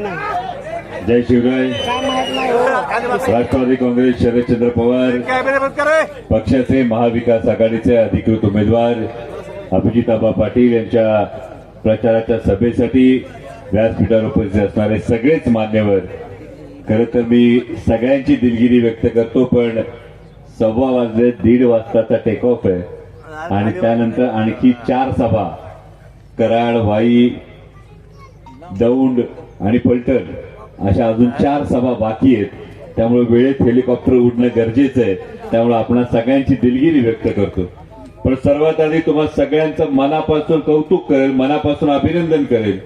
जय शिवराय. राष्ट्रवादी काँग्रेस शरदचंद्र पवार पक्षाचे महाविकास आघाडीचे अधिकृत उमेदवार अभिजिताबा पाटील यांच्या प्रचाराच्या सभेसाठी व्यासपीठावर उपस्थित असणारे सगळेच मान्यवर, खरं तर मी सगळ्यांची दिलगिरी व्यक्त करतो, पण 1:15 वाजले, 1:30 वाजताचा टेक ऑफ आहे आणि त्यानंतर आणखी 4 सभा कराड, वाई, दौंड आणि पलटण अशा अजून 4 सभा बाकी आहेत. त्यामुळे वेळेत हेलिकॉप्टर उडणं गरजेचं आहे. त्यामुळे आपण सगळ्यांची दिलगिरी व्यक्त करतो. पण सर्वात आधी तुम्हाला सगळ्यांचं मनापासून कौतुक करेल, मनापासून अभिनंदन करेल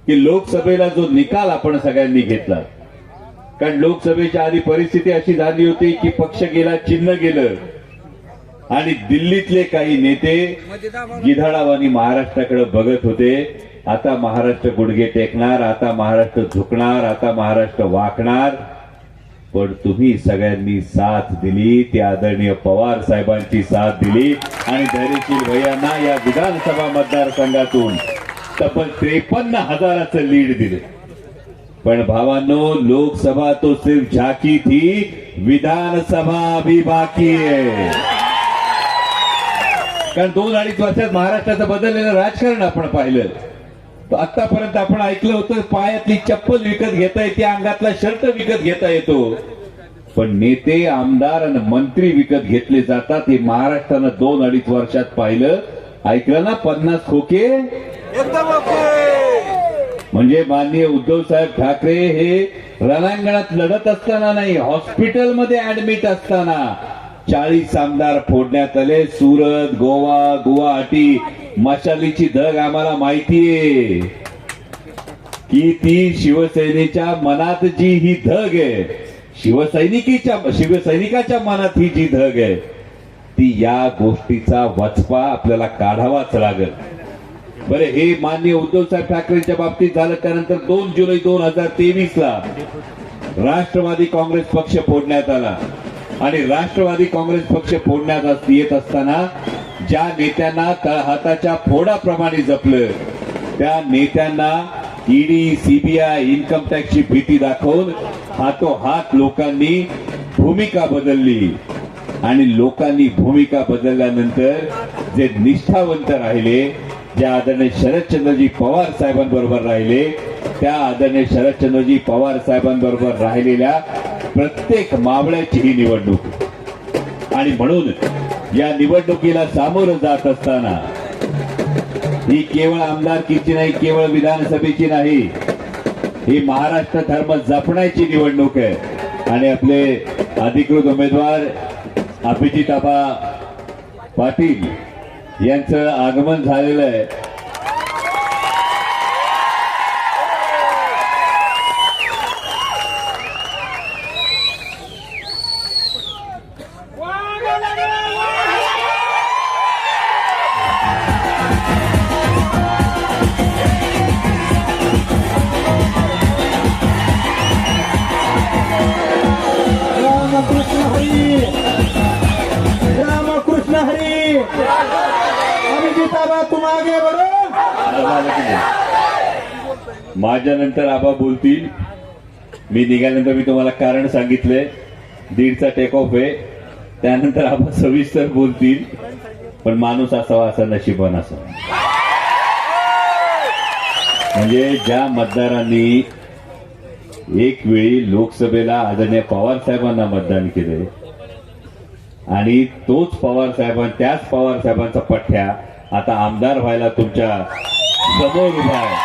की लोकसभेला जो निकाल आपण सगळ्यांनी घेतला. कारण लोकसभेच्या आधी परिस्थिती अशी झाली होती की पक्ष गेला, चिन्ह गेलं आणि दिल्लीतले काही नेते गिधाडावानी महाराष्ट्राकडे बघत होते. आता महाराष्ट्र गुडघे टेकणार, आता महाराष्ट्र झुकणार, आता महाराष्ट्र वाकणार. पण तुम्ही सगळ्यांनी साथ दिली, ती आदरणीय पवार साहेबांची साथ दिली आणि धैर्यशील भैयांना या विधानसभा मतदारसंघातून तब्बल 53,000चं लीड दिले. पण भावांनो, लोकसभा तो सिर्फ झाकी थी, विधानसभा भी बाकी है. कारण 2-2.5 वर्षात महाराष्ट्राचं बदललेलं राजकारण आपण पाहिलं. आतापर्यंत आपण ऐकलं होतं पायातली चप्पल विकत घेता येते, अंगातला शर्ट विकत घेता येतो, पण नेते, आमदार आणि मंत्री विकत घेतले जातात. हे महाराष्ट्रानं 2-2.5 वर्षात पाहिलं. ऐकलं ना, 50 खोके एकदम म्हणजे माननीय उद्धव साहेब ठाकरे हे रणांगणात लढत असताना नाही, हॉस्पिटलमध्ये ऍडमिट असताना 40 आमदार फोडण्यात आले. सुरत, गोवा, गुवाहाटी, मशालीची धग आम्हाला माहितीये की ती शिवसेनेच्या मनात जी ही धग आहे, शिवसैनिकाच्या मनात ही जी धग आहे, ती या गोष्टीचा वचपा आपल्याला काढावाच लागेल. बरे, हे माननीय उद्धव साहेब ठाकरेंच्या बाबतीत झालं. त्यानंतर 2 जुलै 2023ला राष्ट्रवादी काँग्रेस पक्ष फोडण्यात आला आणि राष्ट्रवादी काँग्रेस पक्ष फोडण्यात येत असताना ज्या नेत्यांना तळहाताच्या फोडाप्रमाणे जपलं, त्या नेत्यांना ईडी, सीबीआय, इन्कम टॅक्सची भीती दाखवून हातोहात लोकांनी भूमिका बदलली आणि लोकांनी भूमिका बदलल्यानंतर जे निष्ठावंत राहिले, ज्या आदरणीय शरदचंद्रजी पवार साहेबांबरोबर राहिले, त्या आदरणीय शरदचंद्रजी पवार साहेबांबरोबर राहिलेल्या प्रत्येक मावळ्याची ही निवडणूक. आणि म्हणून या निवडणुकीला सामोरं जात असताना ही केवळ आमदारकीची नाही, केवळ विधानसभेची नाही, ही महाराष्ट्र धर्म जपण्याची निवडणूक आहे. आणि आपले अधिकृत उमेदवार अभिजिताबा पाटील यांचं आगमन झालेलं आहे. रामकृष्ण हरी. अभिजिताबा तुम आगे बढ़ो. माझ्या नंतर आबा बोलतील. मी निघाल्यानंतर मी तुम्हाला कारण सांगितलंय, 1:30चा टेक ऑफ आहे. त्यानंतर आबा सविस्तर बोलतील. पण माणूस असावा असा नशिबान असावा. म्हणजे ज्या मतदारांनी एक वेळी लोकसभेला आदरणीय पवार साहेबांना मतदान केले आणि त्याच पवार साहेबांचा पठ्ठ्या आता आमदार व्हायला तुमच्या समोर उभा आहे.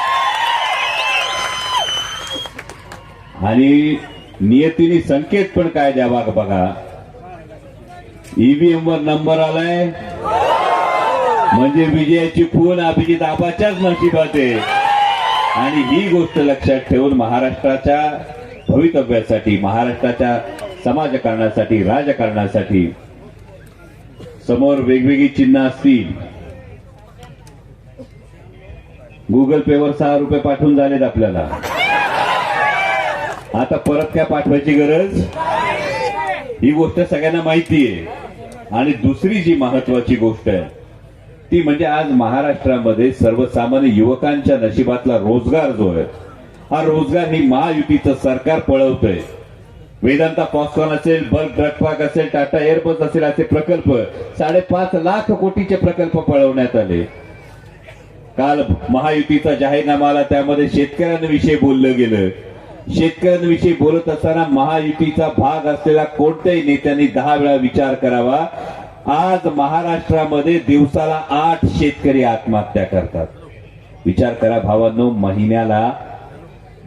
आणि नियतीने संकेत पण काय द्यावा बघा. ईव्हीएम वर नंबर आलाय म्हणजे विजयाची पूर्ण अभिजित आबाच्याच नशिबात आहे. आणि ही गोष्ट लक्षात ठेवून महाराष्ट्राच्या भवितव्यासाठी, महाराष्ट्राच्या समाजकारणासाठी, राजकारणासाठी समोर वेगवेगळी चिन्ह असतील. गुगल पेवर 6 रुपये पाठवून झालेत आपल्याला. आता परत काय पाठवायची गरज, ही गोष्ट सगळ्यांना माहिती आहे. आणि दुसरी जी महत्वाची गोष्ट आहे ती म्हणजे आज महाराष्ट्रामध्ये सर्वसामान्य युवकांच्या नशिबातला रोजगार जो आहे हा रोजगार ही महायुतीचं सरकार पळवतंय. वेदांता फॉस्कॉन असेल, बल्क ड्रगपार्क असेल, टाटा एअरबस असेल, असे प्रकल्प 5.5 लाख कोटीचे प्रकल्प पळवण्यात आले. काल महायुतीचा जाहीरनामा आला, त्यामध्ये शेतकऱ्यांविषयी बोललं गेलं. शेतकऱ्यांविषयी बोलत असताना महायुतीचा भाग असलेल्या कोणत्याही नेत्यांनी 10 वेळा विचार करावा. आज महाराष्ट्रामध्ये दिवसाला 8 शेतकरी आत्महत्या करतात. विचार करा भावांनो, महिन्याला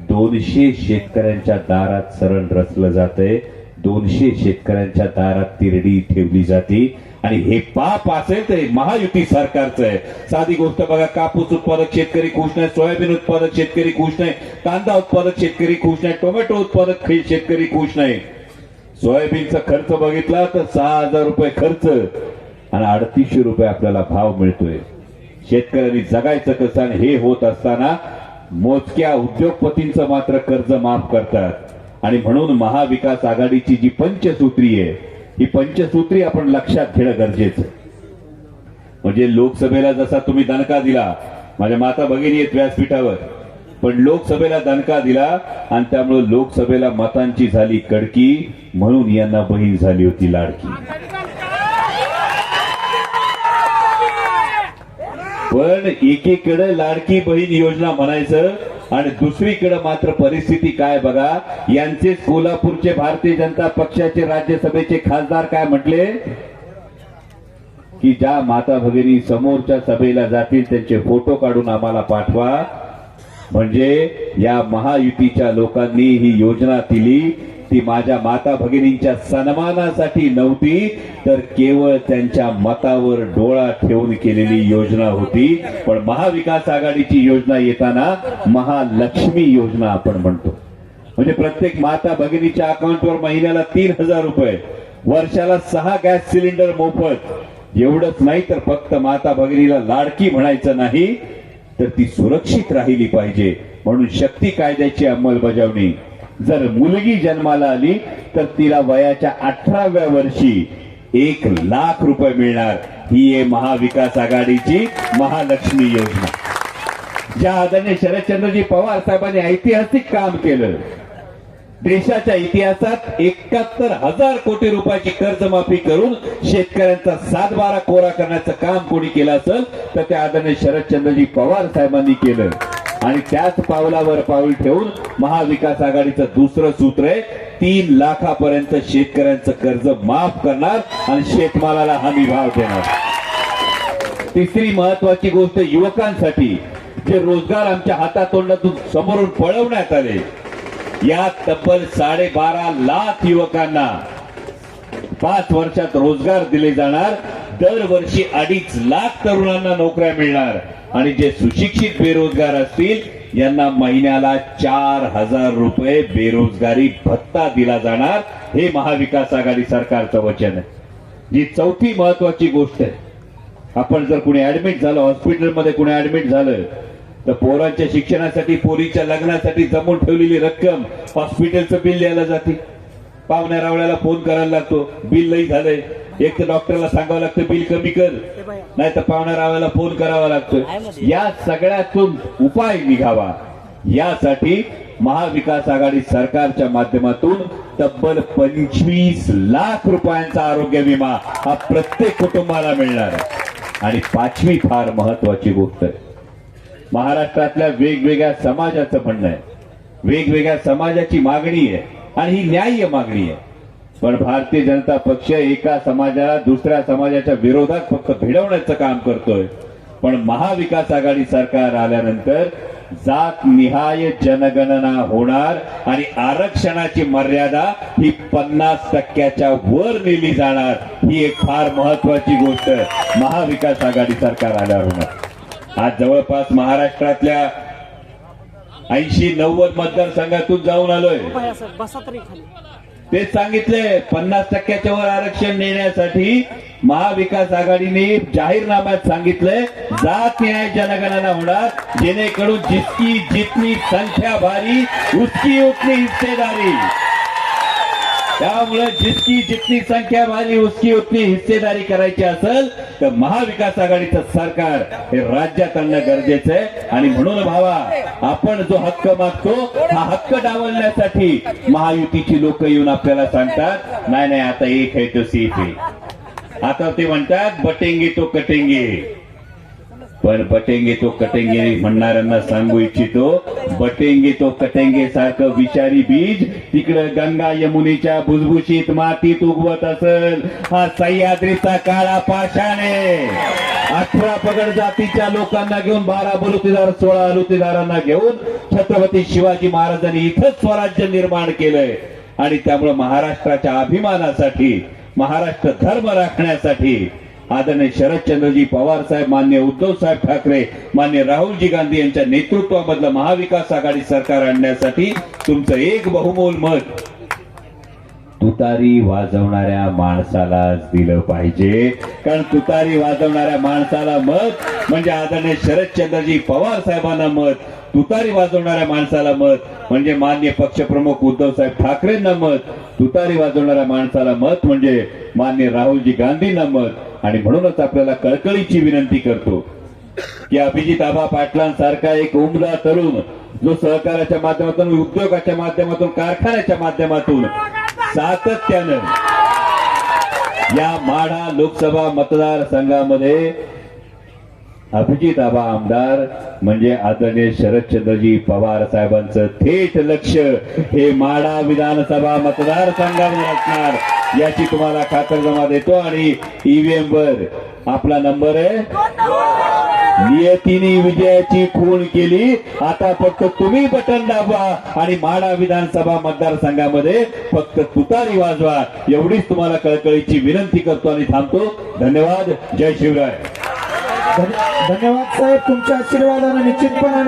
200 शेतकऱ्यांच्या दारात सरण रचलं जातंय. 200 शेतकऱ्यांच्या दारात तिरडी ठेवली जाते. आणि हे पाप असेल तर महायुती सरकारचं आहे. साधी गोष्ट बघा, कापूस उत्पादक शेतकरी खुश नाही, सोयाबीन उत्पादक शेतकरी खुश नाही, कांदा उत्पादक शेतकरी खुश नाही, टोमॅटो उत्पादक शेतकरी खुश नाही. सोयाबीनचा खर्च बघितला तर 6,000 रुपये खर्च आणि 3800 रुपये आपल्याला भाव मिळतोय. शेतकऱ्यांनी जगायचं कसं? आणि हे होत असताना मोजक्या उद्योगपतींचं मात्र कर्ज माफ करतात. आणि म्हणून महाविकास आघाडीची जी पंचसूत्री आहे, ही पंचसूत्री आपण लक्षात घेणं गरजेचं. म्हणजे लोकसभेला जसा तुम्ही दणका दिला, माझ्या माता भगिनी आहेत व्यासपीठावर, पण लोकसभेला दणका दिला आणि त्यामुळे लोकसभेला मतांची झाली कडकी, म्हणून यांना बहीण झाली होती लाडकी. पण एकीकडे लाडकी बहीण योजना म्हणायचं आणि दुसरीकडे मात्र परिस्थिती काय बघा. यांचे कोल्हापूरचे भारतीय जनता पक्षाचे राज्यसभेचे खासदार काय म्हटले की ज्या माता भगिनी समोरच्या सभेला जातील त्यांचे फोटो काढून आम्हाला पाठवा. म्हणजे या महायुतीच्या लोकांनी ही योजना दिली ती माझ्या माता भगिनींच्या सन्मानासाठी नव्हती, तर केवळ त्यांच्या मतावर डोळा ठेवून केलेली योजना होती. पण महाविकास आघाडीची योजना येताना महालक्ष्मी योजना आपण म्हणतो. म्हणजे प्रत्येक माता भगिनीच्या अकाउंटवर महिन्याला 3,000 रुपये, वर्षाला 6 गॅस सिलेंडर मोफत. एवढंच नाही तर फक्त माता भगिनीला लाडकी म्हणायचं नाही, तर ती सुरक्षित राहिली पाहिजे म्हणून शक्ती कायद्याची अंमलबजावणी. जर मुलगी जन्माला आली तर तिला वयाच्या 18व्या वर्षी 1 लाख रुपये मिळणार. ही आहे महाविकास आघाडीची महालक्ष्मी योजना. ज्या आदरणीय शरदचंद्रजी पवार साहेबांनी ऐतिहासिक काम केलं. देशाच्या इतिहासात 71,000 कोटी रुपयाची कर्जमाफी करून शेतकऱ्यांचा 7/12 कोरा करण्याचं काम कोणी केलं असेल तर ते आदरणीय शरदचंद्रजी पवार साहेबांनी केलं. आणि त्याच पावलावर पाऊल ठेवून महाविकास आघाडीचं दुसरं सूत्र आहे 3 लाखापर्यंत शेतकऱ्यांचं कर्ज माफ करणार आणि शेतमालाला हमी भाव देणार. तिसरी महत्वाची गोष्ट युवकांसाठी, जे रोजगार आमच्या हातातोंडातून समोरून पळवण्यात आले, या तब्बल 12.5 लाख युवकांना 5 वर्षात रोजगार दिले जाणार. दरवर्षी 2.5 लाख तरुणांना नोकऱ्या मिळणार. आणि जे सुशिक्षित बेरोजगार असतील यांना महिन्याला 4,000 रुपये बेरोजगारी भत्ता दिला जाणार. हे महाविकास आघाडी सरकारचं वचन आहे. जी चौथी महत्वाची गोष्ट आहे, आपण जर कुणी ऍडमिट झालं, हॉस्पिटलमध्ये कुणी ऍडमिट झालं, तर पोरांच्या शिक्षणासाठी, पोरीच्या लग्नासाठी जमून ठेवलेली रक्कम हॉस्पिटलचं बिल द्यायला जाते. पाहुण्या रावळ्याला फोन करायला लागतो, बिल लई झालंय. एक तर डॉक्टरला सांगावं लागतं बिल कमी कर, नाही तर पाहुण्या रावळ्याला फोन करावा लागतो. या सगळ्यातून उपाय निघावा यासाठी महाविकास आघाडी सरकारच्या माध्यमातून तब्बल 25 लाख रुपयांचा आरोग्य विमा हा प्रत्येक कुटुंबाला मिळणार आहे. आणि 5वी फार महत्वाची गोष्ट आहे, महाराष्ट्रातल्या वेगवेगळ्या समाजाचं म्हणणं आहे, वेगवेगळ्या समाजाची मागणी आहे आणि ही न्याय्य मागणी आहे. पण भारतीय जनता पक्ष एका समाजाला दुसऱ्या समाजाच्या विरोधात फक्त भिडवण्याचं काम करतोय. पण महाविकास आघाडी सरकार आल्यानंतर जात निहाय जनगणना होणार आणि आरक्षणाची मर्यादा ही 50% वर नेली जाणार. ही एक फार महत्वाची गोष्ट महाविकास आघाडी सरकार आल्यावर होणार. आज जवळपास महाराष्ट्रातल्या 80-90 मतदारसंघातून जाऊन आलोय. तेच सांगितले 50% वर आरक्षण देण्यासाठी महाविकास आघाडीने जाहीरनाम्यात सांगितलंय जात न्याय जनगणना होणार, जेणेकरून जिसकी जितनी संख्या भारी उसकी उतनी हिस्सेदारी. त्यामुळे जितकी जितकी संख्या वाली उसकी उतनी हिस्सेदारी करायची असेल तर महाविकास आघाडीचं सरकार हे राज्यात आणणं गरजेचं आहे. आणि म्हणून भावा, आपण जो हक्क मागतो हा हक्क डावलण्यासाठी महायुतीची लोक येऊन आपल्याला सांगतात नाही नाही आता एक आहे तो सीट आहे. आता ते म्हणतात बटेंगे तो कटेंगे, पण बटेंगे तो कटेंगे म्हणणाऱ्यांना सांगू इच्छितो, बटेंगे तो कटेंगे सारखं विषारी बीज तिकडं गंगा यमुनेच्या भुसभुशीत मातीत उगवत असेल. हा सह्याद्रीचा काळा पाषाण आहे. 18 पगड जातीच्या लोकांना घेऊन 12 बलुतेदार 16 अलुतेदारांना घेऊन छत्रपती शिवाजी महाराजांनी इथंच स्वराज्य निर्माण केलंय. आणि त्यामुळे महाराष्ट्राच्या अभिमानासाठी, महाराष्ट्र धर्म राखण्यासाठी आदरणीय शरदचंद्रजी पवार साहेब, मान्य उद्धव साहेब ठाकरे, मान्य राहुलजी गांधी यांच्या नेतृत्वामधलं महाविकास आघाडी सरकार आणण्यासाठी तुमचं एक बहुमोल मत तुतारी वाजवणाऱ्या माणसालाच दिलं पाहिजे. कारण तुतारी वाजवणाऱ्या माणसाला मत म्हणजे आदरणीय शरदचंद्रजी पवार साहेबांना मत, तुतारी वाजवणाऱ्या माणसाला मत म्हणजे मान्य पक्षप्रमुख उद्धव साहेब ठाकरेंना मत, तुतारी वाजवणाऱ्या माणसाला मत म्हणजे मान्य राहुलजी गांधींना मत. आणि म्हणूनच आपल्याला कळकळीची विनंती करतो की अभिजित आबा पाटलांसारखा एक उमदा तरुण जो सहकाराच्या माध्यमातून, उद्योगाच्या माध्यमातून, कारखान्याच्या माध्यमातून सातत्यानं या माढा लोकसभा मतदारसंघामध्ये अभिजित आबा आमदार म्हणजे आदरणीय शरदचंद्रजी पवार साहेबांचं थेट लक्ष हे माढा विधानसभा मतदारसंघावर असणार याची तुम्हाला खातरजमा देतो. आणि ईव्हीएम वर आपला नंबर आहे. नियतीने विजयाची खूण केली, आता फक्त तुम्ही बटन दाबवा आणि माढा विधानसभा मतदारसंघामध्ये फक्त तुतारी वाजवा, एवढीच तुम्हाला कळकळीची विनंती करतो आणि थांबतो. धन्यवाद. जय शिवराय. धन्यवाद साहेब, तुमच्या आशीर्वादाने निश्चितपणे